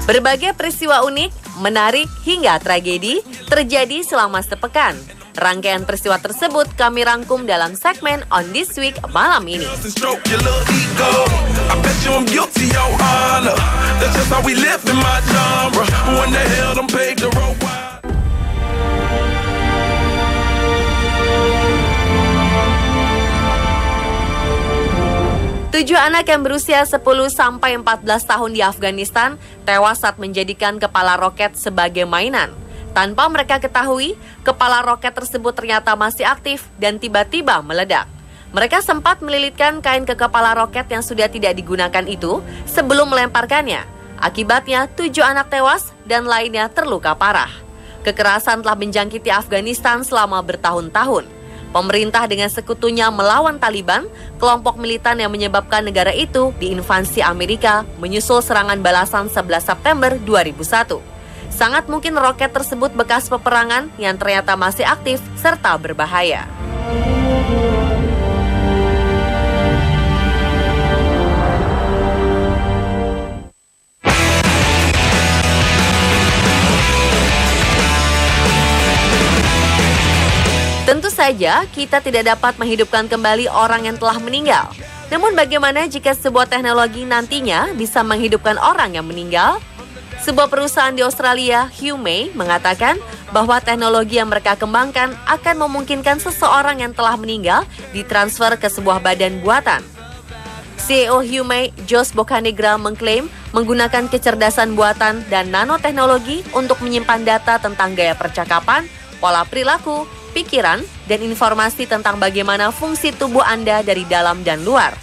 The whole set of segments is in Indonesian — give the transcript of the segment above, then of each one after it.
Berbagai peristiwa unik, menarik, hingga tragedi terjadi selama sepekan. Rangkaian peristiwa tersebut kami rangkum dalam segmen On This Week malam ini. Tujuh anak yang berusia 10 sampai 14 tahun di Afghanistan tewas saat menjadikan kepala roket sebagai mainan. Tanpa mereka ketahui, kepala roket tersebut ternyata masih aktif dan tiba-tiba meledak. Mereka sempat melilitkan kain ke kepala roket yang sudah tidak digunakan itu sebelum melemparkannya. Akibatnya, 7 anak tewas dan lainnya terluka parah. Kekerasan telah menjangkiti Afghanistan selama bertahun-tahun. Pemerintah dengan sekutunya melawan Taliban, kelompok militan yang menyebabkan negara itu diinvasi Amerika menyusul serangan balasan 11 September 2001. Sangat mungkin roket tersebut bekas peperangan yang ternyata masih aktif serta berbahaya. Tentu saja kita tidak dapat menghidupkan kembali orang yang telah meninggal. Namun bagaimana jika sebuah teknologi nantinya bisa menghidupkan orang yang meninggal? Sebuah perusahaan di Australia, Humay, mengatakan bahwa teknologi yang mereka kembangkan akan memungkinkan seseorang yang telah meninggal ditransfer ke sebuah badan buatan. CEO Humay, Josh Bocanegra, mengklaim menggunakan kecerdasan buatan dan nanoteknologi untuk menyimpan data tentang gaya percakapan, pola perilaku, pikiran, dan informasi tentang bagaimana fungsi tubuh Anda dari dalam dan luar.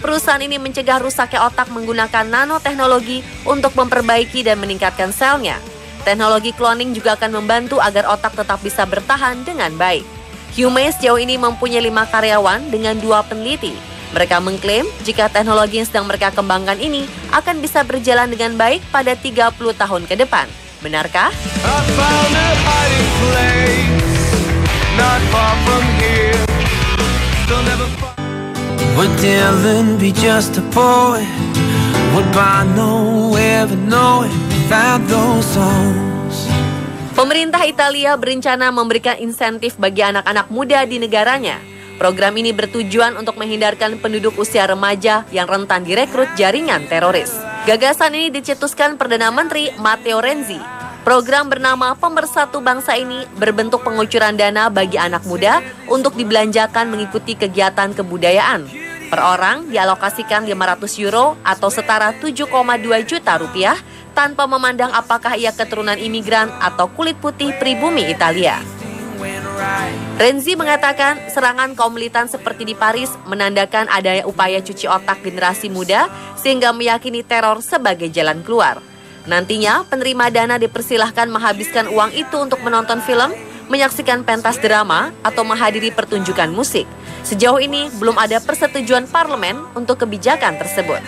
Perusahaan ini mencegah rusaknya otak menggunakan nanoteknologi untuk memperbaiki dan meningkatkan selnya. Teknologi cloning juga akan membantu agar otak tetap bisa bertahan dengan baik. Humay sejauh ini mempunyai 5 karyawan dengan 2 peneliti. Mereka mengklaim jika teknologi yang sedang mereka kembangkan ini akan bisa berjalan dengan baik pada 30 tahun ke depan. Benarkah? Would Dylan be just a poet? Would Bono ever know it without those songs? Pemerintah Italia berencana memberikan insentif bagi anak-anak muda di negaranya. Program ini bertujuan untuk menghindarkan penduduk usia remaja yang rentan direkrut jaringan teroris. Gagasan ini dicetuskan Perdana Menteri Matteo Renzi. Program bernama Pemersatu Bangsa ini berbentuk pengucuran dana bagi anak muda untuk dibelanjakan mengikuti kegiatan kebudayaan. Per orang dialokasikan 500 euro atau setara 7,2 juta rupiah tanpa memandang apakah ia keturunan imigran atau kulit putih pribumi Italia. Renzi mengatakan serangan kaum militan seperti di Paris menandakan adanya upaya cuci otak generasi muda sehingga meyakini teror sebagai jalan keluar. Nantinya, penerima dana dipersilahkan menghabiskan uang itu untuk menonton film, menyaksikan pentas drama, atau menghadiri pertunjukan musik. Sejauh ini, belum ada persetujuan parlemen untuk kebijakan tersebut.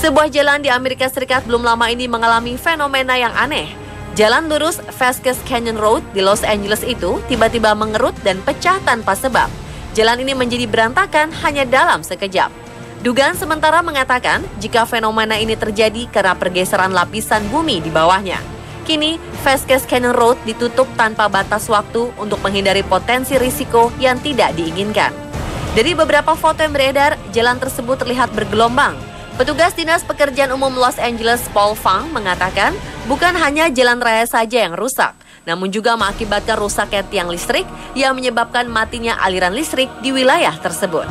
Sebuah jalan di Amerika Serikat belum lama ini mengalami fenomena yang aneh. Jalan lurus Vasquez Canyon Road di Los Angeles itu tiba-tiba mengerut dan pecah tanpa sebab. Jalan ini menjadi berantakan hanya dalam sekejap. Dugaan sementara mengatakan jika fenomena ini terjadi karena pergeseran lapisan bumi di bawahnya. Kini, Vasquez Canyon Road ditutup tanpa batas waktu untuk menghindari potensi risiko yang tidak diinginkan. Dari beberapa foto yang beredar, jalan tersebut terlihat bergelombang. Petugas Dinas Pekerjaan Umum Los Angeles, Paul Fang, mengatakan bukan hanya jalan raya saja yang rusak, namun juga mengakibatkan rusaknya tiang listrik yang menyebabkan matinya aliran listrik di wilayah tersebut.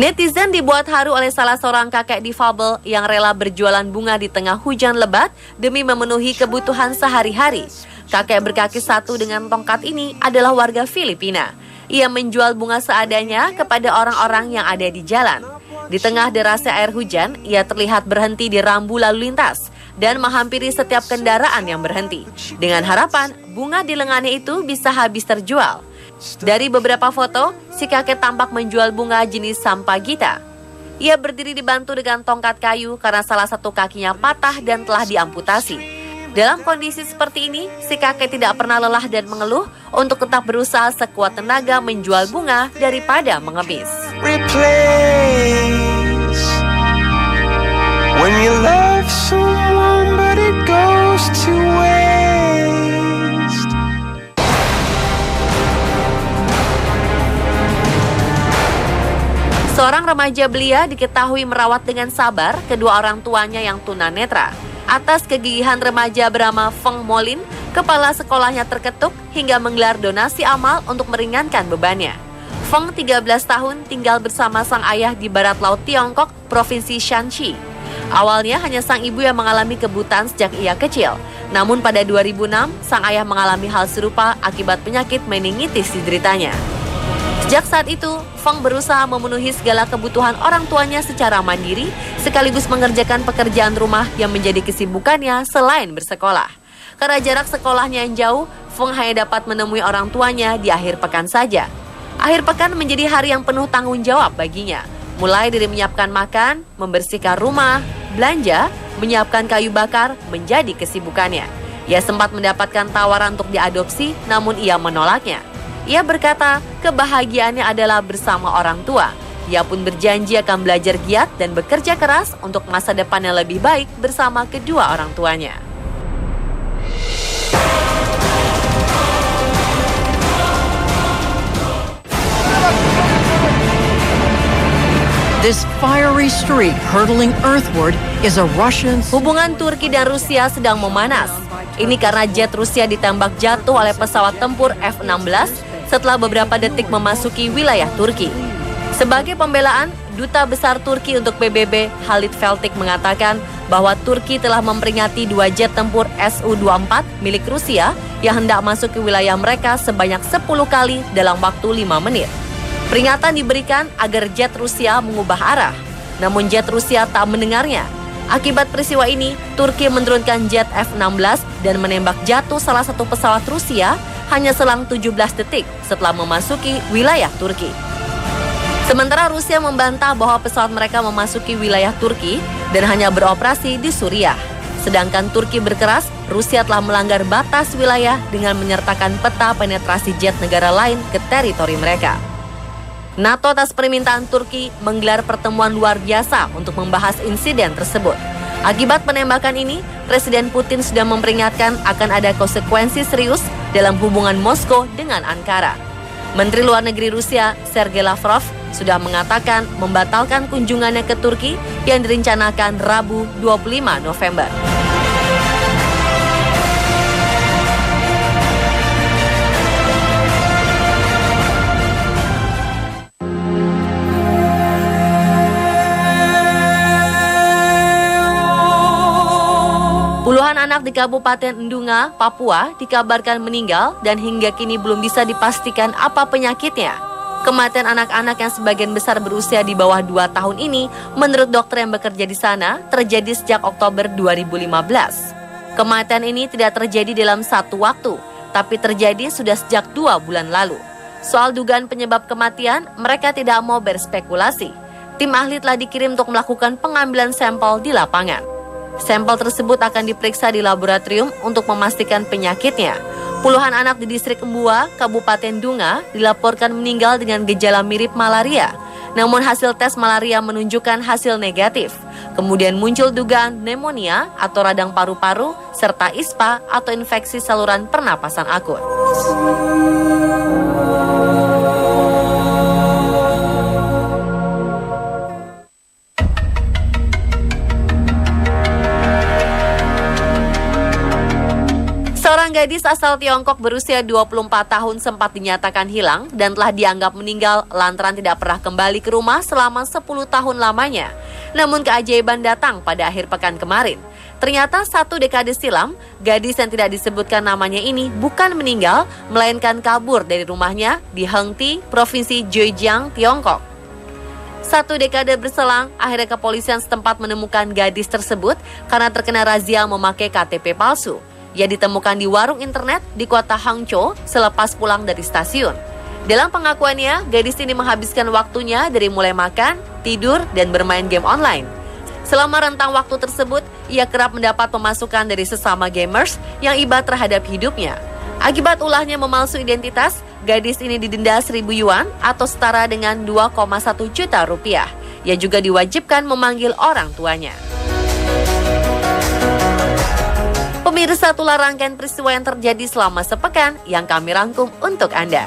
Netizen dibuat haru oleh salah seorang kakek difabel yang rela berjualan bunga di tengah hujan lebat demi memenuhi kebutuhan sehari-hari. Kakek berkaki satu dengan tongkat ini adalah warga Filipina. Ia menjual bunga seadanya kepada orang-orang yang ada di jalan. Di tengah derasnya air hujan, ia terlihat berhenti di rambu lalu lintas dan menghampiri setiap kendaraan yang berhenti. Dengan harapan, bunga di lengannya itu bisa habis terjual. Dari beberapa foto, si kakek tampak menjual bunga jenis sampagita. Ia berdiri dibantu dengan tongkat kayu karena salah satu kakinya patah dan telah diamputasi. Dalam kondisi seperti ini, si kakek tidak pernah lelah dan mengeluh untuk tetap berusaha sekuat tenaga menjual bunga daripada mengemis. Replace when you love someone but it goes to waste. Seorang remaja belia diketahui merawat dengan sabar kedua orang tuanya yang tunanetra. Atas kegigihan remaja bernama Feng Molin, kepala sekolahnya terketuk hingga menggelar donasi amal untuk meringankan bebannya. Feng 13 tahun tinggal bersama sang ayah di barat laut Tiongkok, Provinsi Shanxi. Awalnya hanya sang ibu yang mengalami kebutaan sejak ia kecil. Namun pada 2006, sang ayah mengalami hal serupa akibat penyakit meningitis dideritanya. Sejak saat itu, Feng berusaha memenuhi segala kebutuhan orang tuanya secara mandiri, sekaligus mengerjakan pekerjaan rumah yang menjadi kesibukannya selain bersekolah. Karena jarak sekolahnya yang jauh, Feng hanya dapat menemui orang tuanya di akhir pekan saja. Akhir pekan menjadi hari yang penuh tanggung jawab baginya. Mulai dari menyiapkan makan, membersihkan rumah, belanja, menyiapkan kayu bakar, menjadi kesibukannya. Ia sempat mendapatkan tawaran untuk diadopsi, namun ia menolaknya. Ia berkata, kebahagiaannya adalah bersama orang tua. Ia pun berjanji akan belajar giat dan bekerja keras untuk masa depan yang lebih baik bersama kedua orang tuanya. This fiery streak hurtling earthward is a Russian. Hubungan Turki dan Rusia sedang memanas. Ini karena jet Rusia ditembak jatuh oleh pesawat tempur F-16 setelah beberapa detik memasuki wilayah Turki. Sebagai pembelaan, Duta Besar Turki untuk PBB Halit Feltik mengatakan bahwa Turki telah memperingati 2 jet tempur Su-24 milik Rusia yang hendak masuk ke wilayah mereka sebanyak 10 kali dalam waktu 5 menit. Peringatan diberikan agar jet Rusia mengubah arah, namun jet Rusia tak mendengarnya. Akibat peristiwa ini, Turki menurunkan jet F-16 dan menembak jatuh salah satu pesawat Rusia hanya selang 17 detik setelah memasuki wilayah Turki. Sementara Rusia membantah bahwa pesawat mereka memasuki wilayah Turki dan hanya beroperasi di Suriah. Sedangkan Turki berkeras, Rusia telah melanggar batas wilayah dengan menyertakan peta penetrasi jet negara lain ke teritori mereka. NATO atas permintaan Turki menggelar pertemuan luar biasa untuk membahas insiden tersebut. Akibat penembakan ini, Presiden Putin sudah memperingatkan akan ada konsekuensi serius dalam hubungan Moskow dengan Ankara. Menteri Luar Negeri Rusia, Sergei Lavrov, sudah mengatakan membatalkan kunjungannya ke Turki yang direncanakan Rabu 25 November. Puluhan anak di Kabupaten Ndunga, Papua dikabarkan meninggal dan hingga kini belum bisa dipastikan apa penyakitnya. Kematian anak-anak yang sebagian besar berusia di bawah 2 tahun ini, menurut dokter yang bekerja di sana, terjadi sejak Oktober 2015. Kematian ini tidak terjadi dalam satu waktu, tapi terjadi sudah sejak 2 bulan lalu. Soal dugaan penyebab kematian, mereka tidak mau berspekulasi. Tim ahli telah dikirim untuk melakukan pengambilan sampel di lapangan. Sampel tersebut akan diperiksa di laboratorium untuk memastikan penyakitnya. Puluhan anak di distrik Embua, Kabupaten Dunga, dilaporkan meninggal dengan gejala mirip malaria. Namun hasil tes malaria menunjukkan hasil negatif. Kemudian muncul dugaan pneumonia atau radang paru-paru, serta ISPA atau infeksi saluran pernapasan akut. Seorang gadis asal Tiongkok berusia 24 tahun sempat dinyatakan hilang dan telah dianggap meninggal lantaran tidak pernah kembali ke rumah selama 10 tahun lamanya. Namun keajaiban datang pada akhir pekan kemarin. Ternyata 1 dekade silam, gadis yang tidak disebutkan namanya ini bukan meninggal, melainkan kabur dari rumahnya di Hengti, Provinsi Zhejiang, Tiongkok. 1 dekade berselang, akhirnya kepolisian setempat menemukan gadis tersebut karena terkena razia memakai KTP palsu. Ia ditemukan di warung internet di kota Hangzhou selepas pulang dari stasiun. Dalam pengakuannya, gadis ini menghabiskan waktunya dari mulai makan, tidur, dan bermain game online. Selama rentang waktu tersebut, ia kerap mendapat pemasukan dari sesama gamers yang iba terhadap hidupnya. Akibat ulahnya memalsu identitas, gadis ini didenda 1.000 yuan atau setara dengan 2,1 juta rupiah. Ia juga diwajibkan memanggil orang tuanya. Pemirsa, itulah rangkaian peristiwa yang terjadi selama sepekan yang kami rangkum untuk Anda.